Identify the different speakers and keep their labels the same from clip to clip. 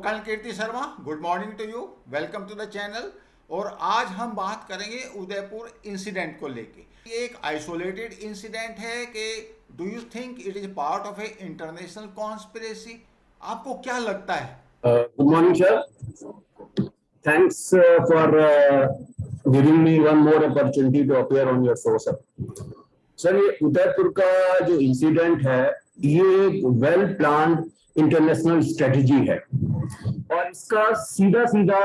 Speaker 1: वकाल Kirti Sharma, good morning to you, welcome to the channel. और आज हम बात करेंगे उदयपुर इंसिडेंट को लेके। ये एक आइसोलेटेड इंसिडेंट है कि do you think it is part of A international conspiracy? आपको क्या लगता है?
Speaker 2: Good morning, sir. Thanks for giving me one more opportunity to appear on your show, sir. Sir, ये उदयपुर का जो इंसिडेंट है, ये एक वेल प्लान्ड इंटरनेशनल स्ट्रेटजी है और इसका सीधा सीधा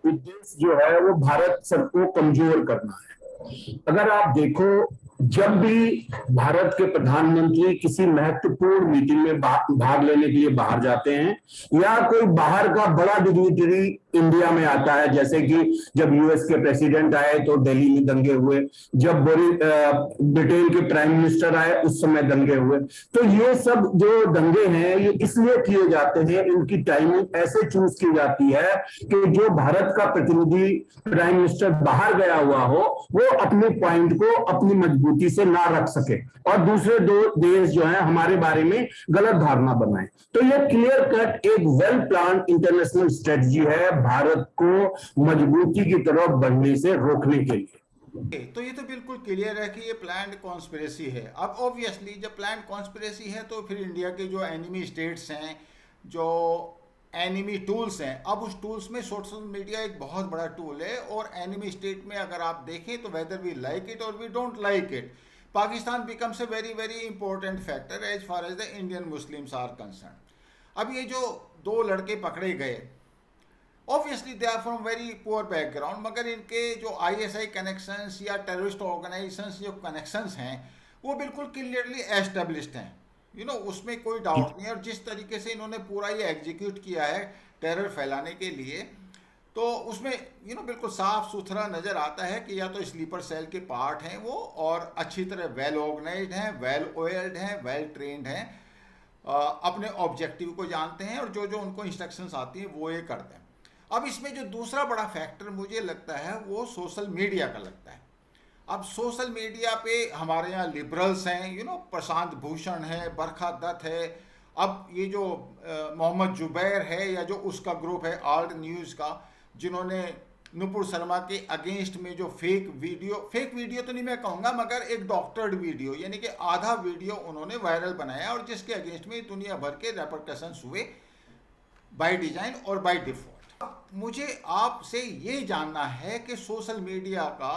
Speaker 2: उद्देश्य जो है वो भारत सबको कमजोर करना है। अगर आप देखो, जब भी भारत के प्रधानमंत्री किसी महत्वपूर्ण मीटिंग में भाग लेने के लिए बाहर जाते हैं या कोई बाहर का बड़ा डिग्निटरी इंडिया में आता है, जैसे कि जब यूएस के प्रेसिडेंट आए तो दिल्ली में दंगे हुए, जब ब्रिटेन के प्राइम मिनिस्टर आए उस समय दंगे हुए, तो ये सब जो दंगे हैं ये इसलिए किए जाते हैं, इनकी टाइमिंग ऐसे चूज की जाती है कि जो भारत का प्रतिनिधि प्राइम मिनिस्टर बाहर गया हुआ हो वो अपने पॉइंट को अपनी मजबूती से ना रख सके और दूसरे दो देश जो है हमारे बारे में गलत धारणा बनाए। तो ये क्लियर कट एक वेल प्लान इंटरनेशनल स्ट्रेटजी है भारत को मजबूती की तरफ बढ़ने से रोकने के लिए।
Speaker 1: तो ये तो बिल्कुल क्लियर है कि ये प्लान्ड कॉन्स्पिरेसी है। अब ऑब्वियसली जब प्लान्ड कॉन्स्पिरेसी है तो फिर इंडिया के जो एनिमी स्टेट्स हैं, जो एनिमी टूल्स हैं, अब उस टूल्स में सोशल मीडिया एक बहुत बड़ा टूल है। और एनिमी स्टेट में अगर आप देखें तो वेदर वी लाइक इट और we don't like it, Pakistan becomes a very very important factor as far as the Indian Muslims are concern. अब ये जो दो लड़के पकड़े गए, obviously they are from very poor background, मगर इनके जो आईएसआई कनेक्शंस या टेररिस्ट ऑर्गेनाइजेशंस जो कनेक्शंस हैं वो बिल्कुल क्लियरली एस्टेब्लिश्ड हैं, उसमें कोई डाउट नहीं है। और जिस तरीके से इन्होंने पूरा ये एग्जीक्यूट किया है टेरर फैलाने के लिए, तो उसमें बिल्कुल साफ सुथरा नज़र आता है कि या तो स्लीपर सेल के पार्ट हैं वो, और अच्छी तरह वेल ऑर्गेनाइज्ड हैं, वेल ऑयल्ड हैं, वेल ट्रेंड हैं, अपने ऑब्जेक्टिव को जानते हैं और जो जो उनको इंस्ट्रक्शंस आती हैं वो ये करते हैं। अब इसमें जो दूसरा बड़ा फैक्टर मुझे लगता है वो सोशल मीडिया का लगता है। अब सोशल मीडिया पे हमारे यहाँ लिबरल्स हैं, प्रशांत भूषण है, बरखा दत्त है, अब ये जो मोहम्मद जुबैर है या जो उसका ग्रुप है आल्ट न्यूज़ का, जिन्होंने नुपुर शर्मा के अगेंस्ट में जो फेक वीडियो तो नहीं मैं कहूँगा, मगर एक डॉक्टर्ड वीडियो यानी कि आधा वीडियो उन्होंने वायरल बनाया और जिसके अगेंस्ट में दुनिया भर के रेपरकशंस हुए बाय डिजाइन और बाय डिफॉल्ट। मुझे आपसे ये जानना है कि सोशल मीडिया का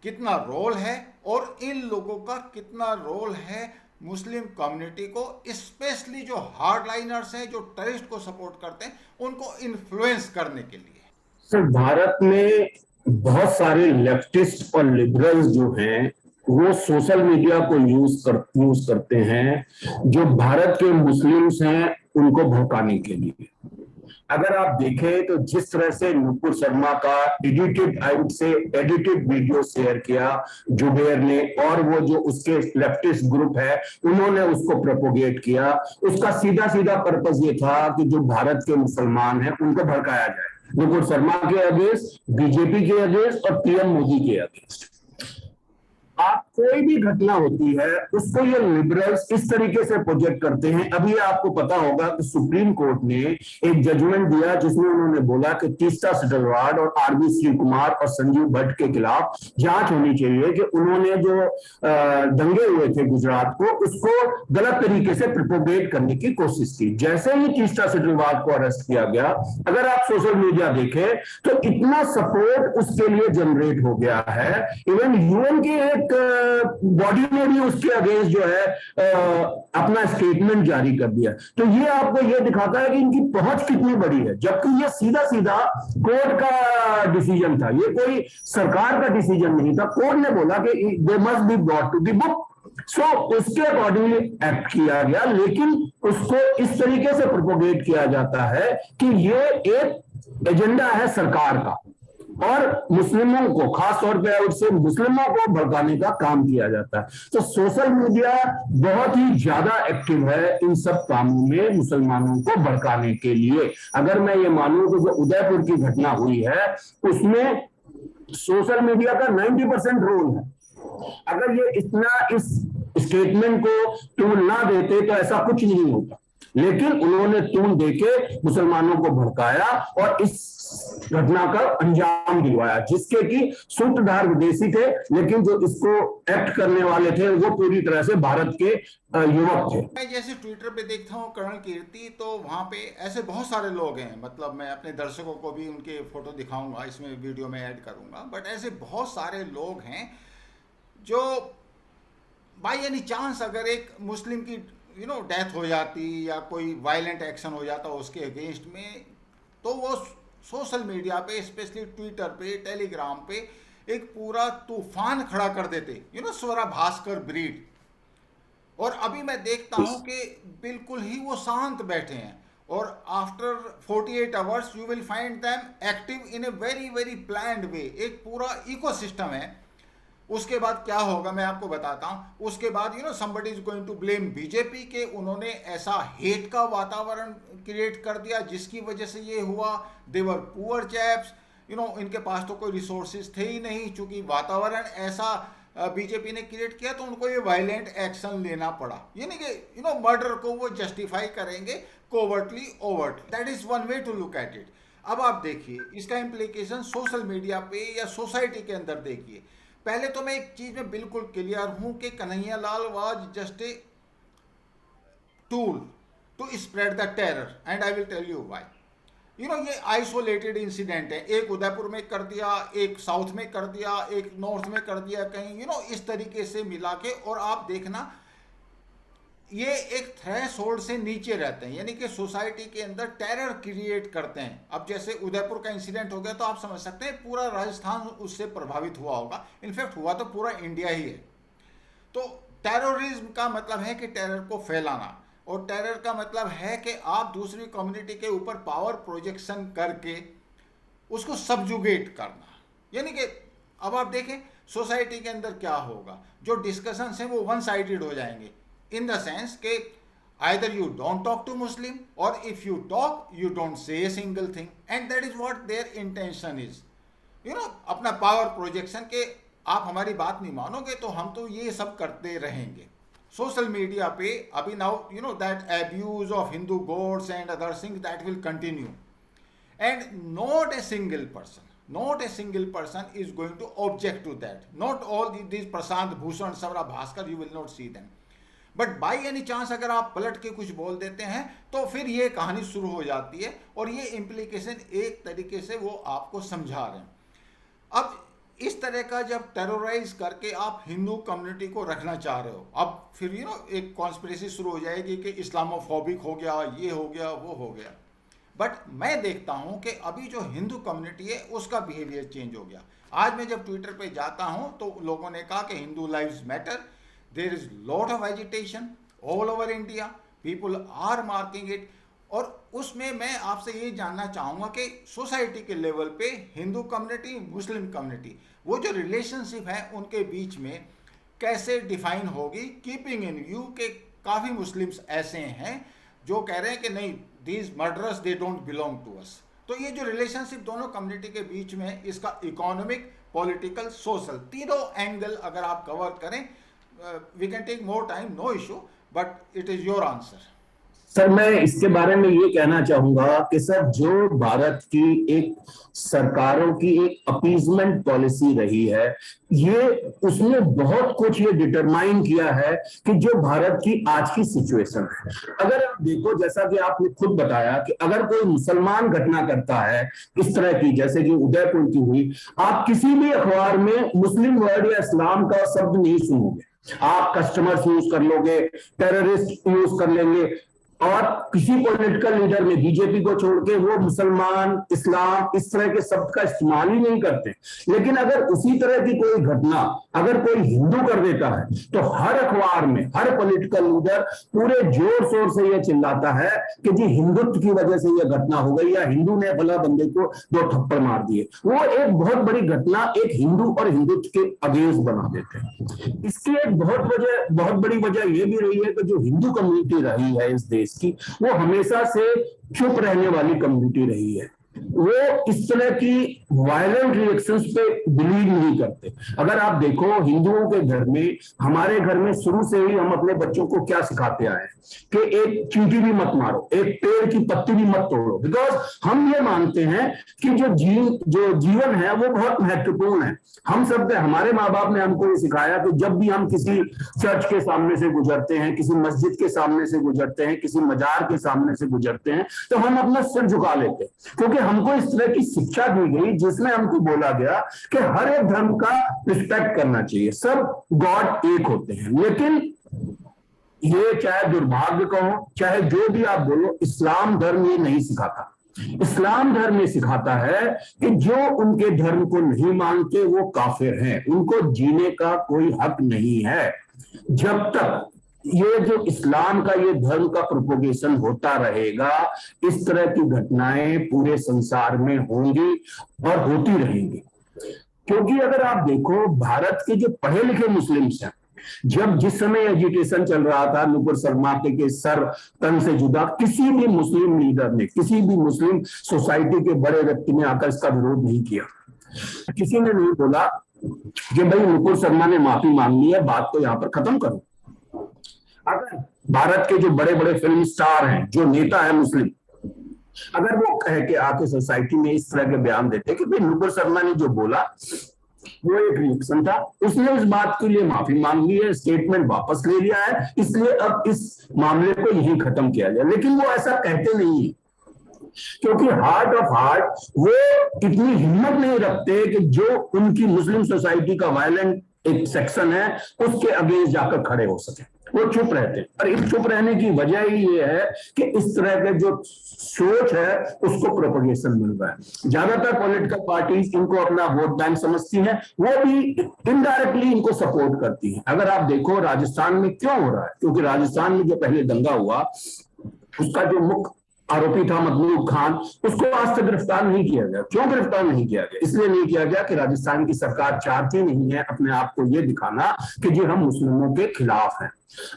Speaker 1: कितना रोल है और इन लोगों का कितना रोल है मुस्लिम कम्युनिटी को, स्पेशली जो हार्डलाइनर्स हैं, जो टेररिस्ट को सपोर्ट करते हैं, उनको इन्फ्लुएंस करने के लिए।
Speaker 2: सर, भारत में बहुत सारे लेफ्टिस्ट और लिबरल्स जो हैं वो सोशल मीडिया को यूज करते हैं जो भारत के मुस्लिम्स हैं उनको भड़काने के लिए। अगर आप देखें तो जिस तरह से नुपुर शर्मा का एडिटेड वीडियो शेयर किया जुबैर ने, और वो जो उसके लेफ्टिस्ट ग्रुप है उन्होंने उसको प्रोपोगेट किया, उसका सीधा सीधा पर्पस ये था कि जो भारत के मुसलमान हैं उनको भड़काया जाए, नुपुर शर्मा के अगेंस्ट, बीजेपी के अगेंस्ट और पीएम मोदी के अगेंस्ट। आप कोई भी घटना होती है उसको ये लिबरल्स इस तरीके से प्रोजेक्ट करते हैं। अभी आपको पता होगा कि सुप्रीम कोर्ट ने एक जजमेंट दिया जिसमें उन्होंने बोला कि तीस्ता सिटलवाड और आरबी श्री कुमार और संजीव भट्ट के खिलाफ जांच होनी चाहिए कि उन्होंने जो दंगे हुए थे गुजरात को उसको गलत तरीके से प्रोपोगेट करने की कोशिश की। जैसे ही तीस्ता सिटलवाड को अरेस्ट किया गया, अगर आप सोशल मीडिया देखें तो इतना सपोर्ट उसके लिए जनरेट हो गया है, इवन यूएन की एक बॉडी ने भी उसके अगेंस्ट जो है अपना स्टेटमेंट जारी कर दिया। तो ये आपको ये दिखाता है कि इनकी पहुंच कितनी बड़ी है, जबकि ये सीधा सीधा कोर्ट का डिसीजन था, ये कोई सरकार का डिसीजन नहीं था। कोर्ट ने बोला कि they must be brought to the book, so उसके अकॉर्डिंगली एक्ट किया गया, लेकिन उसको इस तरीके से प्रोपोगेट किया जाता है कि ये एक एजेंडा है सरकार का और मुस्लिमों को, खास तौर पे उससे मुस्लिमों को भड़काने का काम किया जाता है। तो सोशल मीडिया बहुत ही ज्यादा एक्टिव है इन सब कामों में मुसलमानों को भड़काने के लिए। अगर मैं ये मानूं कि जो उदयपुर की घटना हुई है उसमें सोशल मीडिया का 90% रोल है। अगर ये इतना इस स्टेटमेंट को टूल ना देते तो ऐसा कुछ नहीं होता। लेकिन उन्होंने तूल देके मुसलमानों को भड़काया और इस घटना का अंजाम दिलवाया, जिसके कि सूत्रधार विदेशी थे, लेकिन जो इसको एक्ट करने वाले थे वो पूरी तरह से भारत के युवक थे।
Speaker 1: मैं जैसे ट्विटर पे देखता हूँ कर्नल कीर्ति, तो वहाँ पे ऐसे बहुत सारे लोग हैं, मतलब मैं अपने दर्शकों को भी उनके फोटो दिखाऊंगा, इसमें वीडियो में ऐड करूंगा, बट ऐसे बहुत सारे लोग हैं जो बाई एनी चांस अगर एक मुस्लिम की डेथ हो जाती या कोई वायलेंट एक्शन हो जाता उसके अगेंस्ट में, तो वो सोशल मीडिया पे, स्पेशली ट्विटर पे, टेलीग्राम पे एक पूरा तूफान खड़ा कर देते, स्वरा भास्कर ब्रीड। और अभी मैं देखता हूं कि बिल्कुल ही वो शांत बैठे हैं, और after 48 hours you will find them active in a very very planned way. एक पूरा इकोसिस्टम है। उसके बाद क्या होगा मैं आपको बताता हूं। उसके बाद somebody is going to blame BJP के उन्होंने ऐसा हेट का वातावरण क्रिएट कर दिया जिसकी वजह से ये हुआ। देवर पुअर चैप्स, इनके पास तो कोई रिसोर्सेज थे ही नहीं, चूंकि वातावरण ऐसा बीजेपी ने क्रिएट किया तो उनको ये वायलेंट एक्शन लेना पड़ा। यानी कि मर्डर को वो जस्टिफाई करेंगे covertly overt. That is one way to look at it. अब आप देखिए इसका इम्प्लीकेशन सोशल मीडिया पे या सोसाइटी के अंदर देखिए। पहले तो मैं एक चीज में बिल्कुल क्लियर हूं कि Kanhaiya Lal was just a tool to spread the terror, and I will tell you why. ये आइसोलेटेड इंसिडेंट है। एक उदयपुर में कर दिया, एक साउथ में कर दिया, एक नॉर्थ में कर दिया, कहीं इस तरीके से मिला के। और आप देखना ये एक थ्रेशोल्ड से नीचे रहते हैं, यानी कि सोसाइटी के अंदर टेरर क्रिएट करते हैं। अब जैसे उदयपुर का इंसिडेंट हो गया तो आप समझ सकते हैं पूरा राजस्थान उससे प्रभावित हुआ होगा। इनफैक्ट हुआ तो पूरा इंडिया ही है। तो टेररिज्म का मतलब है कि टेरर को फैलाना, और टेरर का मतलब है कि आप दूसरी कम्युनिटी के ऊपर पावर प्रोजेक्शन करके उसको सबजुगेट करना। यानी कि अब आप देखें सोसाइटी के अंदर क्या होगा, जो डिस्कशंस हैं वो वन साइडेड हो जाएंगे, इन द सेंस के either you don't talk to Muslim और if you talk you don't say a single thing, and that is what their intention is. अपना पावर प्रोजेक्शन के आप हमारी बात नहीं मानोगे तो हम तो ये सब करते रहेंगे। सोशल मीडिया पे अभी now that abuse of Hindu gods and other things that will continue, and not a single person is going to object to that. Not all these Prashant Bhushan, Swara Bhaskar, you will not see them. But by any chance अगर आप पलट के कुछ बोल देते हैं तो फिर ये कहानी शुरू हो जाती है, और ये इम्प्लीकेशन एक तरीके से वो आपको समझा रहे हैं। अब इस तरह का जब टेरराइज करके आप हिंदू कम्युनिटी को रखना चाह रहे हो, अब फिर एक कॉन्स्पिरेसी शुरू हो जाएगी कि इस्लामोफोबिक हो गया, ये हो गया, वो हो गया। बट मैं देखता हूं कि अभी जो हिंदू कम्युनिटी है उसका बिहेवियर चेंज हो गया। आज मैं जब ट्विटर पे जाता हूं तो लोगों ने कहा कि Hindu lives matter, there is lot of agitation all over India, people are marking it. और उसमें मैं आपसे ये जानना चाहूँगा कि सोसाइटी के लेवल पे हिंदू कम्युनिटी, मुस्लिम कम्युनिटी, वो जो रिलेशनशिप है उनके बीच में कैसे डिफाइन होगी, कीपिंग इन व्यू के काफ़ी मुस्लिम्स ऐसे हैं जो कह रहे हैं कि नहीं, these murderers they don't belong to us. तो ये जो रिलेशनशिप दोनों कम्युनिटी के बीच में है, इसका इकोनॉमिक, पॉलिटिकल, सोशल, तीनों एंगल अगर आप कवर करें, we can take more time, no issue, but it is your answer.
Speaker 2: Sir मैं इसके बारे में ये कहना चाहूंगा कि सर जो भारत की एक सरकारों की एक अपीजमेंट पॉलिसी रही है, ये उसने बहुत कुछ ये डिटरमाइन किया है कि जो भारत की आज की सिचुएशन है। अगर आप देखो, जैसा कि आपने खुद बताया कि अगर कोई मुसलमान घटना करता है इस तरह की, जैसे कि उदयपुर की हुई, आप किसी भी अखबार में मुस्लिम वर्ड या इस्लाम का शब्द नहीं सुनोगे। आप कस्टमर्स यूज कर लोगे, टेररिस्ट यूज कर लेंगे, और किसी पॉलिटिकल लीडर में बीजेपी को छोड़ के वो मुसलमान, इस्लाम, इस तरह के शब्द का इस्तेमाल ही नहीं करते। लेकिन अगर उसी तरह की कोई घटना अगर कोई हिंदू कर देता है तो हर अखबार में हर पॉलिटिकल लीडर पूरे जोर शोर से यह चिल्लाता है कि जी हिंदुत्व की वजह से यह घटना हो गई, या हिंदू ने भला बंदे को 2 थप्पड़ मार दिए। वो एक बहुत बड़ी घटना एक हिंदू और हिंदुत्व के अगेंस्ट बना देते हैं। इसकी एक बहुत बड़ी वजह यह भी रही है कि जो हिंदू कम्युनिटी रही है इस देश की, वो हमेशा से चुप रहने वाली कम्युनिटी रही है। वो इस तरह की वायलेंट रिएक्शंस पे बिलीव नहीं करते। अगर आप देखो हिंदुओं के घर में, हमारे घर में शुरू से ही हम अपने बच्चों को क्या सिखाते आए कि एक चींटी भी मत मारो, एक पेड़ की पत्ती भी मत तोड़ो, बिकॉज हम ये मानते हैं कि जो जीवन है वो बहुत महत्वपूर्ण है। हम सब हमारे माँ बाप ने हमको ये सिखाया कि जब भी हम किसी चर्च के सामने से गुजरते हैं, किसी मस्जिद के सामने से गुजरते हैं, किसी मजार के सामने से गुजरते हैं, तो हम अपना सिर झुका लेते हैं, क्योंकि हमको इस तरह की शिक्षा दी गई जिसमें हमको बोला गया कि हर एक धर्म का रिस्पेक्ट करना चाहिए, सब गॉड एक होते हैं। लेकिन ये चाहे दुर्भाग्य कहो, चाहे जो भी आप बोलो, इस्लाम धर्म ये नहीं सिखाता। इस्लाम धर्म ये सिखाता है कि जो उनके धर्म को नहीं मानते वो काफिर हैं, उनको जीने का कोई हक नहीं है। जब तक ये जो इस्लाम का ये धर्म का प्रोपोगेशन होता रहेगा, इस तरह की घटनाएं पूरे संसार में होंगी और होती रहेंगी। क्योंकि अगर आप देखो भारत के जो पढ़े लिखे मुस्लिम्स हैं, जब जिस समय एजिटेशन चल रहा था नुपुर शर्मा के सर तन से जुदा, किसी भी मुस्लिम लीडर ने, किसी भी मुस्लिम सोसाइटी के बड़े व्यक्ति ने आकर इसका विरोध नहीं किया। किसी ने नहीं बोला कि भाई नुपुर शर्मा ने माफी मांग ली है, बात को यहां पर खत्म करो। अगर भारत के जो बड़े बड़े फिल्म स्टार हैं, जो नेता है मुस्लिम, अगर वो कह के आके सोसाइटी में इस तरह के बयान देते कि भाई नुपुर शर्मा ने जो बोला वो एक रिएक्शन था, उसने उस बात के लिए माफी मांग ली है, स्टेटमेंट वापस ले लिया है, इसलिए अब इस मामले को यही खत्म किया जाए। लेकिन वो ऐसा कहते नहीं है, क्योंकि हार्ट ऑफ हार्ट वो इतनी हिम्मत नहीं रखते कि जो उनकी मुस्लिम सोसाइटी का वायलेंट एक सेक्शन है उसके अगेंस्ट जाकर खड़े हो सके। वो चुप रहते हैं, और इस चुप रहने की वजह ही ये है कि इस तरह के जो सोच है उसको प्रोपगेशन मिल रहा है। ज्यादातर पॉलिटिकल पार्टीज इनको अपना वोट बैंक समझती हैं, वो भी इनडायरेक्टली इनको सपोर्ट करती हैं। अगर आप देखो राजस्थान में क्यों हो रहा है, क्योंकि राजस्थान में जो पहले दंगा हुआ उसका जो मुख्य आरोपी था महबूब खान, उसको आज तक गिरफ्तार नहीं किया गया। क्यों गिरफ्तार नहीं किया गया? इसलिए नहीं किया गया कि राजस्थान की सरकार चाहती नहीं है अपने आप को यह दिखाना कि जी हम मुस्लिमों के खिलाफ हैं।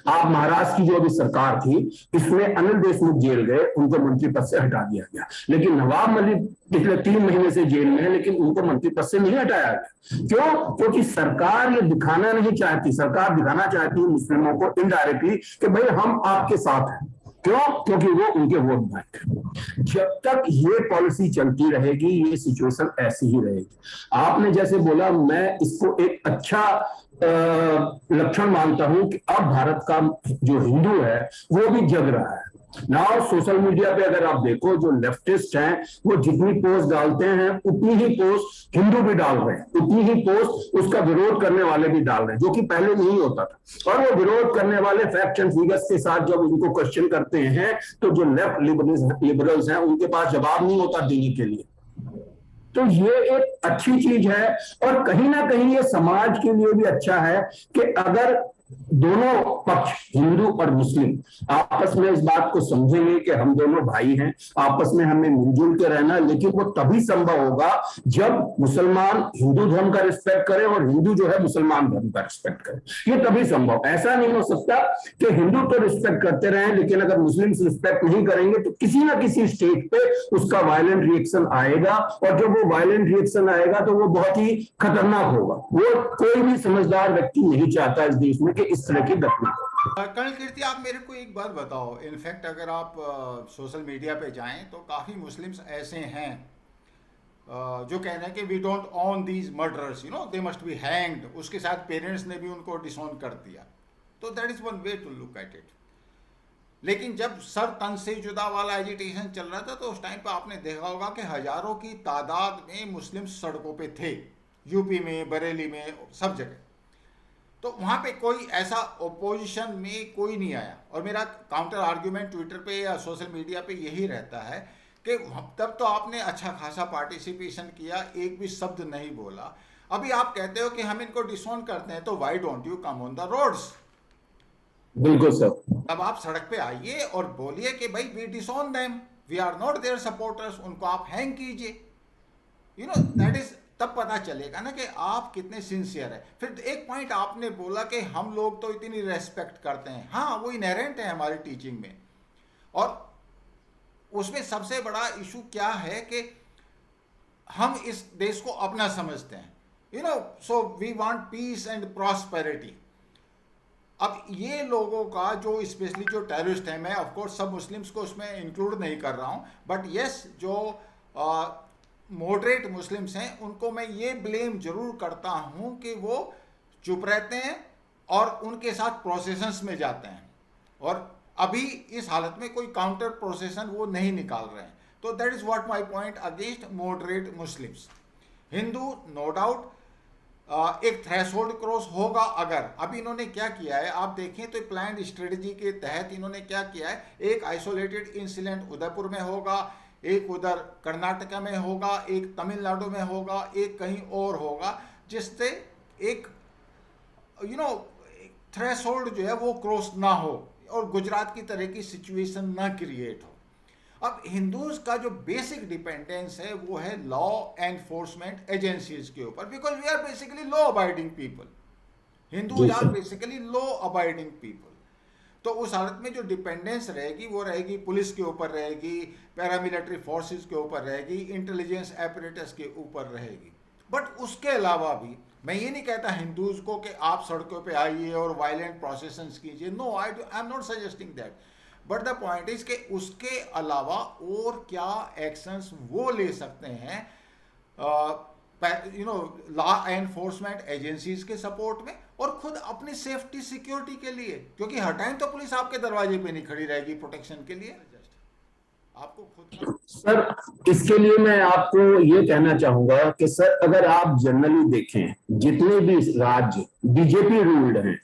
Speaker 2: आप महाराष्ट्र की जो अभी सरकार थी, इसमें अनिल देशमुख जेल गए, उनको मंत्री पद से हटा दिया गया। लेकिन नवाब मलिक पिछले 3 महीने से जेल में है, लेकिन उनको मंत्री पद से नहीं हटाया गया। क्यों? क्योंकि सरकार ये दिखाना नहीं चाहती, सरकार दिखाना चाहती है मुस्लिमों को इनडायरेक्टली कि भाई हम आपके साथ हैं। क्यों? क्योंकि वो उनके वोट बैंक है। जब तक ये पॉलिसी चलती रहेगी, ये सिचुएशन ऐसी ही रहेगी। आपने जैसे बोला, मैं इसको एक अच्छा लक्षण मानता हूं कि अब भारत का जो हिंदू है वो भी जग रहा है। नाउ सोशल मीडिया पे अगर आप देखो, जो लेफ्टिस्ट हैं वो जितनी पोस्ट डालते हैं उतनी ही पोस्ट हिंदू भी डाल रहे हैं, उतनी ही पोस्ट उसका विरोध करने वाले भी डाल रहे हैं, जो कि पहले नहीं होता था। और वो विरोध करने वाले फैक्ट एंड फिगर्स के साथ जब उनको क्वेश्चन करते हैं तो जो लेफ्ट लिबरल्स हैं उनके पास जवाब नहीं होता देने के लिए। तो ये एक अच्छी चीज है, और कहीं ना कहीं ये समाज के लिए भी अच्छा है कि अगर दोनों पक्ष, हिंदू और मुस्लिम, आपस में इस बात को समझेंगे कि हम दोनों भाई हैं, आपस में हमें मिलजुल के रहना। लेकिन वो तभी संभव होगा जब मुसलमान हिंदू धर्म का रिस्पेक्ट करे और हिंदू जो है मुसलमान धर्म का रिस्पेक्ट करे। ये तभी संभव। ऐसा नहीं हो सकता कि हिंदू तो रिस्पेक्ट करते रहें, लेकिन अगर मुस्लिम रिस्पेक्ट नहीं करेंगे तो किसी ना किसी स्टेट पे उसका वायलेंट रिएक्शन आएगा, और जब वो वायलेंट रिएक्शन आएगा तो वो बहुत ही खतरनाक होगा। वो कोई भी समझदार व्यक्ति नहीं चाहता इस देश में कि इस तरह की घटना।
Speaker 1: कर्नल कीर्ति, आप मेरे को एक बात बताओ। इनफैक्ट अगर आप सोशल मीडिया पे जाएं तो काफ़ी मुस्लिम्स ऐसे हैं जो कह रहे हैं कि we don't own these murderers, you know, they must be hanged. उसके साथ पेरेंट्स ने भी उनको डिसऑन कर दिया। तो that is one way to look at it. लेकिन जब सर तन से जुदा वाला एजिटेशन चल रहा था तो उस टाइम पे आपने देखा होगा कि हज़ारों की तादाद में मुस्लिम सड़कों पे थे, यूपी में, बरेली में, सब जगह। तो वहाँ पे कोई ऐसा ओपोजिशन में कोई नहीं आया। और मेरा काउंटर आर्ग्यूमेंट ट्विटर पे या सोशल मीडिया पे यही रहता है कि तब तो आपने अच्छा खासा पार्टिसिपेशन किया, एक भी शब्द नहीं बोला। अभी आप कहते हो कि हम इनको डिसऑन करते हैं, तो why don't you come on the roads?
Speaker 2: बिल्कुल सर।
Speaker 1: तब आप सड़क पे आइए और बोलिए कि भाई we disown them, we are not their supporters, उनको आप हैंग कीजिए। यू नो, दैट इज, तब पता चलेगा ना कि आप कितने सिंसियर है। फिर एक पॉइंट आपने बोला कि हम लोग तो इतनी रेस्पेक्ट करते हैं। हाँ, वो इनहेरेंट है हमारी टीचिंग में। और उसमें सबसे बड़ा इशू क्या है कि हम इस देश को अपना समझते हैं, so we want peace and prosperity. अब ये लोगों का जो स्पेशली जो टेररिस्ट हैं, मैं ऑफ कोर्स सब मुस्लिम्स को उसमें इंक्लूड नहीं कर रहा हूँ, बट यस जो मॉडरेट मुस्लिम्स हैं उनको मैं ये ब्लेम जरूर करता हूँ कि वो चुप रहते हैं और उनके साथ प्रोसेशंस में जाते हैं, और अभी इस हालत में कोई काउंटर प्रोसेशन वो नहीं निकाल रहे हैं। तो that is what my point against moderate Muslims. Hindu no doubt एक थ्रेशोल्ड क्रॉस होगा। अगर अभी इन्होंने क्या किया है आप देखें तो प्लान स्ट्रेटजी के तहत इन्होंने क्या किया है, एक आइसोलेटेड इंसिडेंट उदयपुर में होगा, एक उधर कर्नाटका में होगा, एक तमिलनाडु में होगा, एक कहीं और होगा, जिससे एक थ्रेशोल्ड जो है वो क्रॉस ना हो और गुजरात की तरह की सिचुएशन ना क्रिएट हो। अब हिंदूज का जो बेसिक डिपेंडेंस है वो है लॉ एनफोर्समेंट एजेंसीज के ऊपर, because we are basically law abiding people. Hindus are basically law abiding people. तो उस हालत में जो डिपेंडेंस रहेगी वो रहेगी पुलिस के ऊपर रहेगी, पैरामिलिट्री फोर्सेस के ऊपर रहेगी, इंटेलिजेंस एपरेटस के ऊपर रहेगी। बट उसके अलावा भी मैं ये नहीं कहता हिंदूज को कि आप सड़कों पे आइए और वायलेंट प्रोसेशंस कीजिए, no I am not suggesting that, but the point is कि उसके अलावा और क्या एक्शंस वो ले सकते हैं लॉ एनफोर्समेंट एजेंसीज के सपोर्ट में और खुद अपनी सेफ्टी सिक्योरिटी के लिए, क्योंकि हर टाइम तो पुलिस आपके दरवाजे पे नहीं खड़ी रहेगी प्रोटेक्शन के लिए, आपको खुद।
Speaker 2: सर इसके लिए मैं आपको ये कहना चाहूंगा कि सर अगर आप जनरली देखें जितने भी राज्य बीजेपी रूल्ड हैं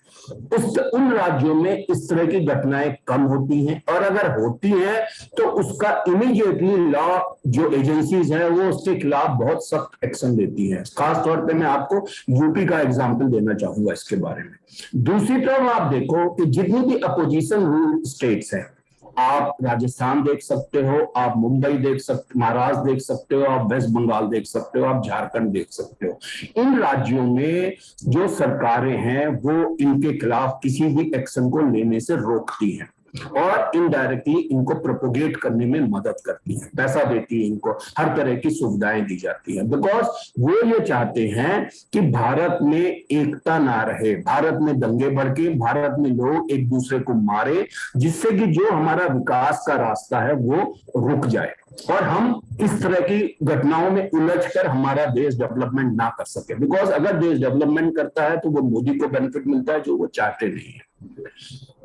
Speaker 2: उन राज्यों में इस तरह की घटनाएं कम होती हैं, और अगर होती हैं तो उसका इमीडिएटली लॉ जो एजेंसीज हैं वो उसके खिलाफ बहुत सख्त एक्शन लेती हैं। खास तौर पे मैं आपको यूपी का एग्जांपल देना चाहूंगा इसके बारे में। दूसरी तरफ आप देखो कि जितनी भी अपोजिशन रूल स्टेट्स हैं, आप राजस्थान देख सकते हो, आप मुंबई देख सकते, महाराष्ट्र देख सकते हो, आप वेस्ट बंगाल देख सकते हो, आप झारखंड देख सकते हो, इन राज्यों में जो सरकारें हैं वो इनके खिलाफ किसी भी एक्शन को लेने से रोकती हैं और इनडायरेक्टली इनको प्रोपोगेट करने में मदद करती है, पैसा देती है, इनको हर तरह की सुविधाएं दी जाती हैं, बिकॉज वो ये चाहते हैं कि भारत में एकता ना रहे, भारत में दंगे भड़के, भारत में लोग एक दूसरे को मारे, जिससे कि जो हमारा विकास का रास्ता है वो रुक जाए और हम इस तरह की घटनाओं में उलझकर हमारा देश डेवलपमेंट ना कर सके। बिकॉज अगर देश डेवलपमेंट करता है तो वो मोदी को बेनिफिट मिलता है जो वो चाहते नहीं है।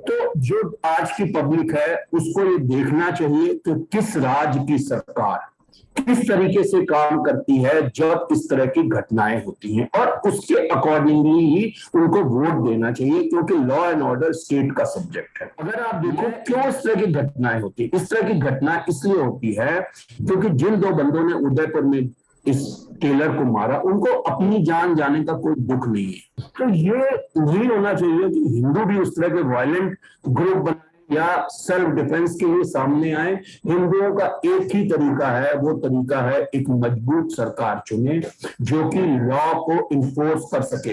Speaker 2: तो जो आज की पब्लिक है उसको ये देखना चाहिए कि किस राज्य की सरकार किस तरीके से काम करती है जब इस तरह की घटनाएं होती हैं, और उसके अकॉर्डिंगली ही उनको वोट देना चाहिए, क्योंकि लॉ एंड ऑर्डर स्टेट का सब्जेक्ट है। अगर आप देखो क्यों इस तरह की घटनाएं होती है, इस तरह की घटना इसलिए होती है क्योंकि जिन दो बंदों ने उदयपुर में इस टेलर को मारा उनको अपनी जान जाने का कोई दुख नहीं है। तो ये नहीं होना चाहिए कि हिंदू भी उस तरह के वायलेंट ग्रुप बनाए या सेल्फ डिफेंस के लिए सामने आए। हिंदुओं का एक ही तरीका है, वो तरीका है एक मजबूत सरकार चुने जो कि लॉ को इन्फोर्स कर सके।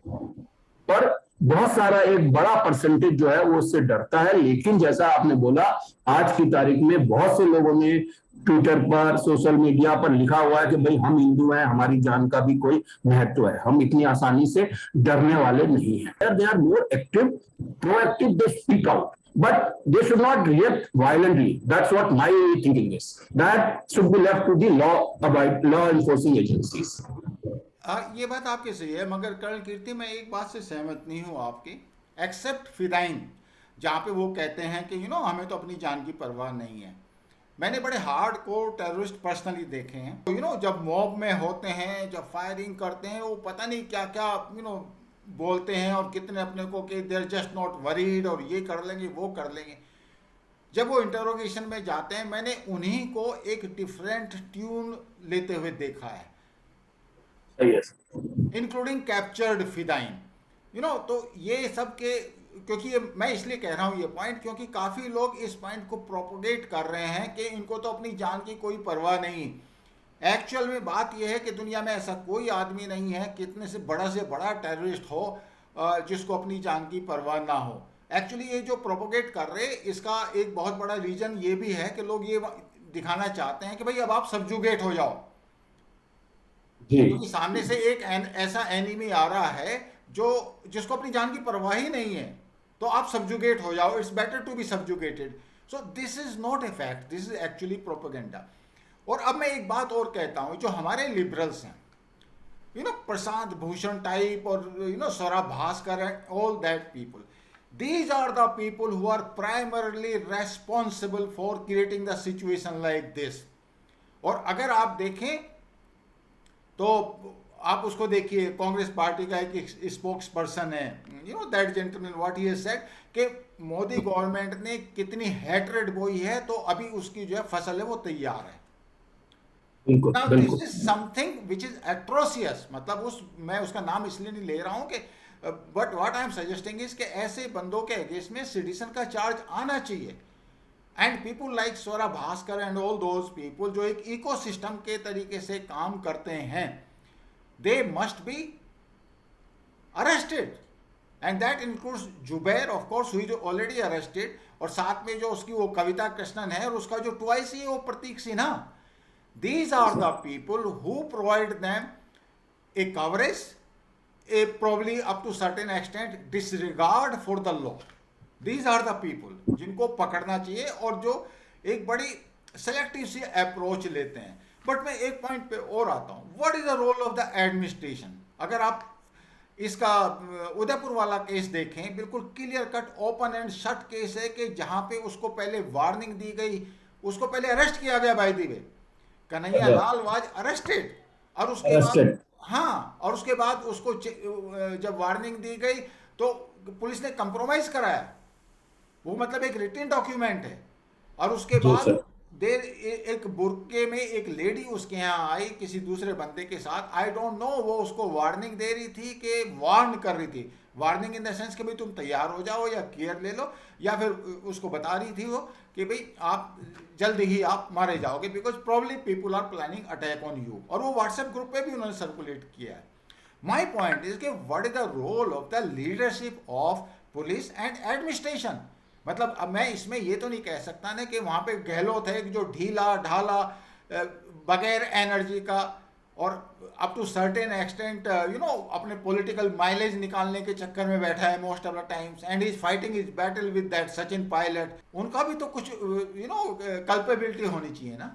Speaker 2: पर बहुत सारा एक बड़ा परसेंटेज जो है वो उससे डरता है, लेकिन जैसा आपने बोला आज की तारीख में बहुत से लोगों ने ट्विटर पर सोशल मीडिया पर लिखा हुआ है कि भाई हम हिंदू हैं, हमारी जान का भी कोई महत्व है, हम इतनी आसानी से डरने वाले नहीं हैं। They are more active, proactive, they speak out, but they should not react violently. That's what my thinking is. That should be left to the law enforcing agencies.
Speaker 1: ये बात आपकी सही है, मगर कर्नल कीर्ति मैं एक बात से सहमत नहीं हूँ आपकी, एक्सेप्ट फिदाइन, जहाँ पे वो कहते हैं कि हमें तो अपनी जान की परवाह नहीं है। मैंने बड़े हार्ड कोर टेररिस्ट पर्सनली देखे हैं, जब मॉब में होते हैं, जब फायरिंग करते हैं, वो पता नहीं क्या क्या बोलते हैं और कितने अपने को कि देर जस्ट नॉट वरीड और ये कर लेंगे वो कर लेंगे। जब वो इंटरोगेशन में जाते हैं मैंने उन्हीं को एक डिफरेंट ट्यून लेते हुए देखा है, इंक्लूडिंग कैप्चर्ड फिदाइन। तो ये सब के, क्योंकि ये मैं इसलिए कह रहा हूँ ये पॉइंट क्योंकि काफ़ी लोग इस पॉइंट को प्रोपोगेट कर रहे हैं कि इनको तो अपनी जान की कोई परवाह नहीं। एक्चुअल में बात यह है कि दुनिया में ऐसा कोई आदमी नहीं है, कितने से बड़ा टेररिस्ट हो जिसको अपनी जान की परवाह ना हो। एक्चुअली ये जो प्रोपोगेट कर रहे इसका एक बहुत बड़ा रीजन ये भी है कि लोग ये दिखाना चाहते हैं कि भाई अब आप सबजुगेट हो जाओ,
Speaker 2: जी
Speaker 1: क्योंकि सामने से एक ऐसा एनिमी आ रहा है जो जिसको अपनी जान की परवाह ही नहीं है, तो आप सब्जुगेट हो जाओ, it's better to be subjugated. So this is not a fact, this is actually propaganda. और अब मैं एक बात और कहता हूं, जो हमारे लिबरल्स हैं, प्रशांत भूषण टाइप, और Saurabh Bhaskar and all that people, these are the people who are primarily responsible for creating the situation like this। और अगर आप देखें तो आप उसको देखिए, कांग्रेस पार्टी का एक स्पोक्स पर्सन है, that gentleman, what he has said कि मोदी गवर्नमेंट ने कितनी हैट्रेड बोई है, तो अभी उसकी जो है फसल है वो तैयार है।
Speaker 2: बिल्कुल
Speaker 1: नाउ दिस
Speaker 2: बिल्कुल।
Speaker 1: Is something which is atrocious, मतलब मैं उसका नाम इसलिए नहीं ले रहा हूं कि, but what I am suggesting is कि ऐसे बंदों के अगेंस्ट में सिटीजन का चार्ज आना चाहिए। And people like Saurabh Bhaskar and all those people जो एक इकोसिस्टम के तरीके से काम करते हैं, दे must be arrested, and that includes Zubair of course, हुई जो ऑलरेडी अरेस्टेड, और साथ में जो उसकी वो कविता कृष्णन है, और उसका जो ट्वाइस है वो प्रतीक Sinha. These are the people who provide them a coverage, a probably up to certain extent disregard for the law। These are the people जिनको पकड़ना चाहिए, और जो एक बड़ी सेलेक्टिव सी अप्रोच लेते हैं। बट मैं एक पॉइंट पे और आता हूँ, what is the role of the administration. अगर आप इसका उदयपुर वाला केस देखें, बिल्कुल clear cut open and shut case है कि जहाँ पे उसको पहले वार्निंग दी गई, उसको पहले अरेस्ट किया गया by the way, Kanhaiya Lal was arrested, और उसके बाद, हाँ, और उसके बाद उसको जब वार्निंग दी गई तो पुलिस ने कंप्रोमाइज कराया, वो मतलब एक रिटन डॉक्यूमेंट है। और उसके बाद देर एक बुरके में एक लेडी उसके यहाँ आई किसी दूसरे बंदे के साथ, आई डोंट नो वो उसको वार्निंग दे रही थी कि वार्न कर रही थी, वार्निंग इन द सेंस कि भाई तुम तैयार हो जाओ या केयर ले लो, या फिर उसको बता रही थी वो कि भाई आप जल्द ही आप मारे जाओगे, because probably people are planning attack on you. और वो व्हाट्सएप ग्रुप पे भी उन्होंने सर्कुलेट किया है। माई पॉइंट इज कि what is the role of the leadership of police and administration. मतलब अब मैं इसमें ये तो नहीं कह सकता ना कि वहाँ पे गहलोत है जो ढीला ढाला बगैर एनर्जी का और अप टू सर्टेन एक्सटेंट अपने पॉलिटिकल माइलेज निकालने के चक्कर में बैठा है most of the times, and is fighting is battle with that Sachin Pilot. उनका भी तो कुछ कल्पेबिलिटी होनी चाहिए ना।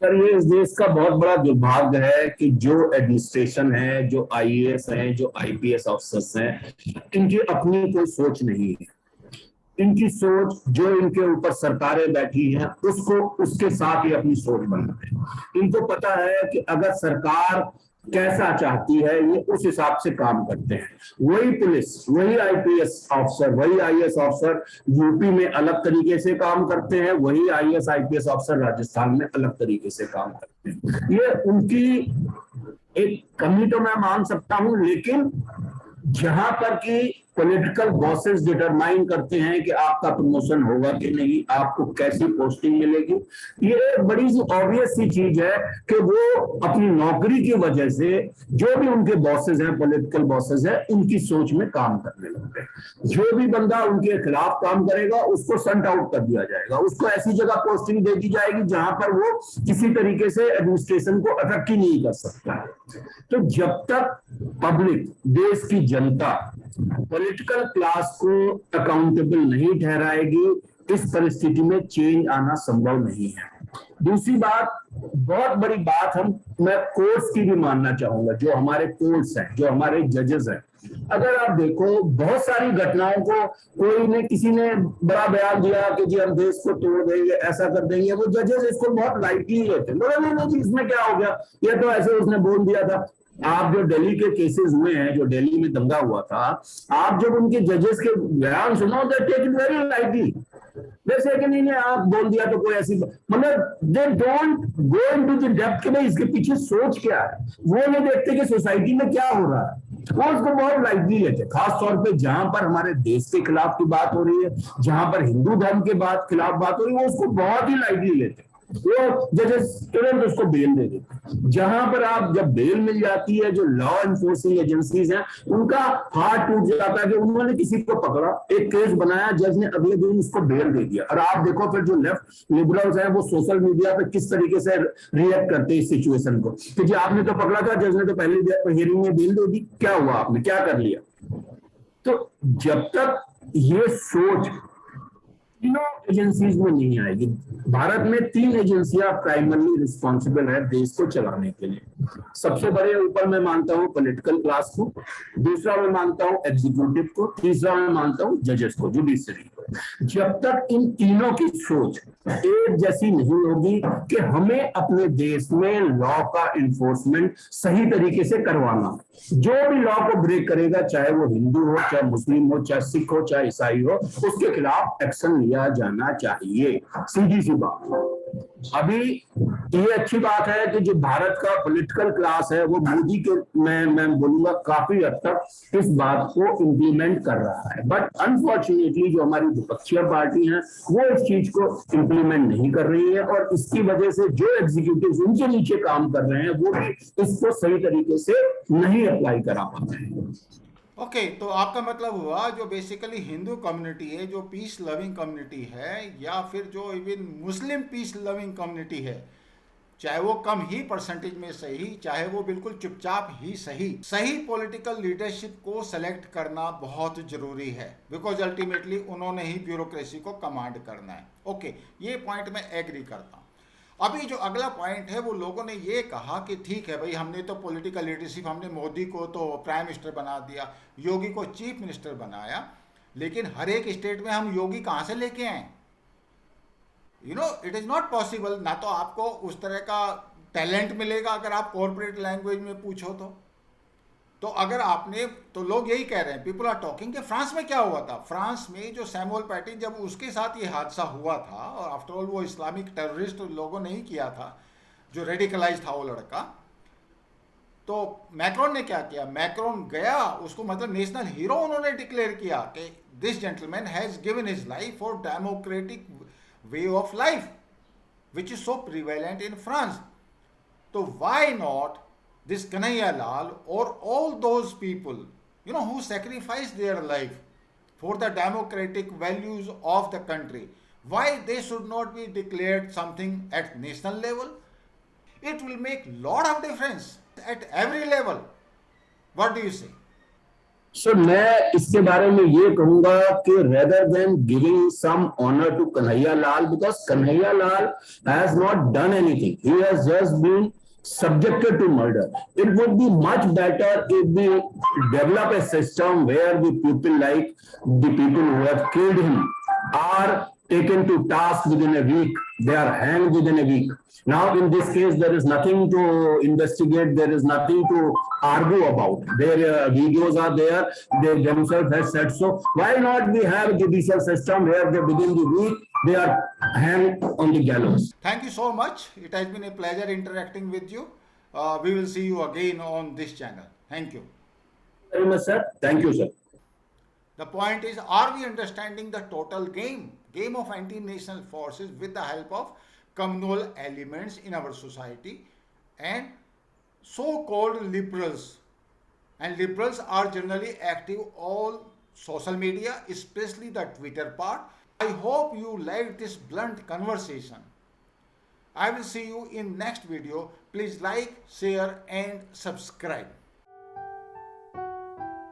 Speaker 2: सर, ये इस देश का बहुत बड़ा दुर्भाग्य है कि जो एडमिनिस्ट्रेशन है, जो आईएएस हैं, जो आईपीएस ऑफिसर्स हैं, इनकी अपनी कोई सोच नहीं है। इनकी सोच, जो इनके ऊपर सरकारें बैठी हैं, उसको उसके साथ ही अपनी सोच बनाते हैं। इनको पता है कि अगर सरकार कैसा चाहती है, ये उस हिसाब से काम करते हैं। वही पुलिस, वही आईपीएस ऑफिसर, वही आईएएस ऑफिसर यूपी में अलग तरीके से काम करते हैं, वही आईएएस आईपीएस ऑफिसर राजस्थान में अलग तरीके से काम करते हैं। ये उनकी एक कमी तो मैं मान सकता हूं, लेकिन जहां पर कि पॉलिटिकल बॉसेस डिटरमाइन करते हैं कि आपका प्रमोशन होगा कि नहीं, आपको कैसी पोस्टिंग मिलेगी, ये एक बड़ी सी ऑब्वियस सी चीज है कि वो अपनी नौकरी की वजह से जो भी उनके बॉसेस हैं, पॉलिटिकल बॉसेस हैं, उनकी सोच में काम करने लगते हैं। जो भी बंदा उनके खिलाफ काम करेगा उसको सट आउट कर दिया जाएगा, उसको ऐसी जगह पोस्टिंग दे दी जाएगी जहां पर वो किसी तरीके से एडमिनिस्ट्रेशन को अफेक्ट ही नहीं कर सकता। तो जब तक पब्लिक, देश की जनता पॉलिटिकल क्लास को अकाउंटेबल नहीं ठहराएगी, इस परिस्थिति में चेंज आना संभव नहीं है। दूसरी बात, बहुत बड़ी बात, मैं कोर्ट्स की भी मानना चाहूंगा। जो हमारे कोर्ट्स हैं, जो हमारे जजेस हैं, अगर आप देखो बहुत सारी घटनाओं को कोई ने, किसी ने बड़ा बयान दिया कि जी हम देश को तोड़ देंगे, ऐसा कर देंगे, वो जजेस इसको बहुत लाइटली लेते हैं। नहीं जी, इसमें क्या हो गया, ये तो ऐसे उसने बोल दिया था। आप जो दिल्ली के केसेस हुए हैं, जो दिल्ली में दंगा हुआ था, आप जब उनके जजेस के बयान सुनो, they take it very lightly. जैसे कि नहीं आप बोल दिया तो कोई ऐसी, मतलब they don't go into the depth कि भाई इसके पीछे सोच क्या है। वो नहीं देखते कि सोसाइटी में क्या हो रहा है, वो उसको बहुत लाइटली लेते। खास तौर पे जहां पर हमारे देश के खिलाफ की बात हो रही है, जहां पर हिंदू धर्म के खिलाफ बात हो रही है, वो उसको बहुत ही लाइटली लेते। वो जजेस तुरंत उसको बेल दे देते। जहां पर आप जब बेल मिल जाती है, जो लॉ एनफोर्सिंग एजेंसीज हैं उनका हाथ टूट जाता है कि उन्होंने किसी को पकड़ा, एक केस बनाया, जज ने अगले दिन उसको बेल दे दिया। और आप देखो फिर जो लेफ्ट लिबरल्स हैं वो सोशल मीडिया पे किस तरीके से रिएक्ट करते हैं इस सिचुएशन को कि जी आपने तो पकड़ा था, जज ने तो पहले हियरिंग में बेल दे दी, क्या हुआ, आपने क्या कर लिया। तो जब तक ये सोच तीनों एजेंसीज में नहीं आएगी, भारत में 3 एजेंसियां प्राइमरली रिस्पॉन्सिबल है देश को चलाने के लिए। सबसे बड़े ऊपर मैं मानता हूं पॉलिटिकल क्लास को, दूसरा मैं मानता हूं एग्जीक्यूटिव को, तीसरा मैं मानता हूं जजेस को, जुडिशरी को। जब तक इन तीनों की सोच एक जैसी नहीं होगी कि हमें अपने देश में लॉ का इन्फोर्समेंट सही तरीके से करवाना, जो भी लॉ को ब्रेक करेगा, चाहे वो हिंदू हो, चाहे मुस्लिम हो, चाहे सिख हो, चाहे ईसाई हो, उसके खिलाफ एक्शन लिया जाना चाहिए। सीधी सी बात। अभी ये अच्छी बात है कि जो भारत का पॉलिटिकल क्लास है वो मोदी के, मैं बोलूंगा काफी हद तक इस बात को इम्प्लीमेंट कर रहा है, बट अनफॉर्चुनेटली जो हमारी विपक्षी पार्टी हैं वो इस चीज को इम्प्लीमेंट नहीं कर रही है, और इसकी वजह से जो एग्जीक्यूटिव उनके नीचे काम कर रहे हैं वो भी इसको सही तरीके से नहीं अप्लाई करा पाते हैं।
Speaker 1: ओके, तो आपका मतलब हुआ जो बेसिकली हिंदू कम्युनिटी है, जो पीस लविंग कम्युनिटी है, या फिर जो इवन मुस्लिम पीस लविंग कम्युनिटी है, चाहे वो कम ही परसेंटेज में सही, चाहे वो बिल्कुल चुपचाप ही सही, सही पॉलिटिकल लीडरशिप को सेलेक्ट करना बहुत जरूरी है, बिकॉज अल्टीमेटली उन्होंने ही ब्यूरोक्रेसी को कमांड करना है। ओके, ये पॉइंट मैं एग्री करता हूँ। अभी जो अगला पॉइंट है वो लोगों ने ये कहा कि ठीक है भाई, हमने तो पॉलिटिकल लीडरशिप, हमने मोदी को तो प्राइम मिनिस्टर बना दिया, योगी को चीफ मिनिस्टर बनाया, लेकिन हर एक स्टेट में हम योगी कहाँ से लेके आए? It is not possible. ना तो आपको उस तरह का टैलेंट मिलेगा अगर आप कॉर्पोरेट लैंग्वेज में पूछो तो अगर आपने, तो लोग यही कह रहे हैं, पीपल आर टॉकिंग, कि फ्रांस में क्या हुआ था। फ्रांस में जो सैमुअल पैटी, जब उसके साथ ये हादसा हुआ था, और आफ्टर ऑल वो इस्लामिक टेररिस्ट लोगों ने ही किया था, जो रेडिकलाइज था वो लड़का, तो मैक्रोन ने क्या किया, मैक्रोन गया, उसको मतलब नेशनल हीरो उन्होंने डिक्लेयर किया कि this gentleman has given his life for democratic way of life which is so prevalent in France. तो why not this Kanhaiya Lal or all those people, who sacrificed their life for the democratic values of the country, why they should not be declared something at national level? It will make lot of difference at every level. What do you say?
Speaker 2: So मैं इसके बारे में ये कहूंगा कि rather than giving some honor to Kanhaiya Lal, because Kanhaiya Lal has not done anything, he has just been subjected to murder. It would be much better if we develop a system where the people who have killed him are taken to task within a week. They are hanged within a week. Now, in this case, there is nothing to investigate. There is nothing to argue about. Their videos are there. They themselves have said so. Why not we have a judicial system where they within the week they are hanged on the gallows?
Speaker 1: Thank you so much. It has been a pleasure interacting with you. We will see you again on this channel. Thank you.
Speaker 2: Very much, sir. Thank you, sir.
Speaker 1: The point is, are we understanding the total game of anti-national forces with the help of communal elements in our society and so-called liberals? And liberals are generally active on social media, especially the Twitter part. I hope you liked this blunt conversation. I will see you in next video. Please like, share and subscribe.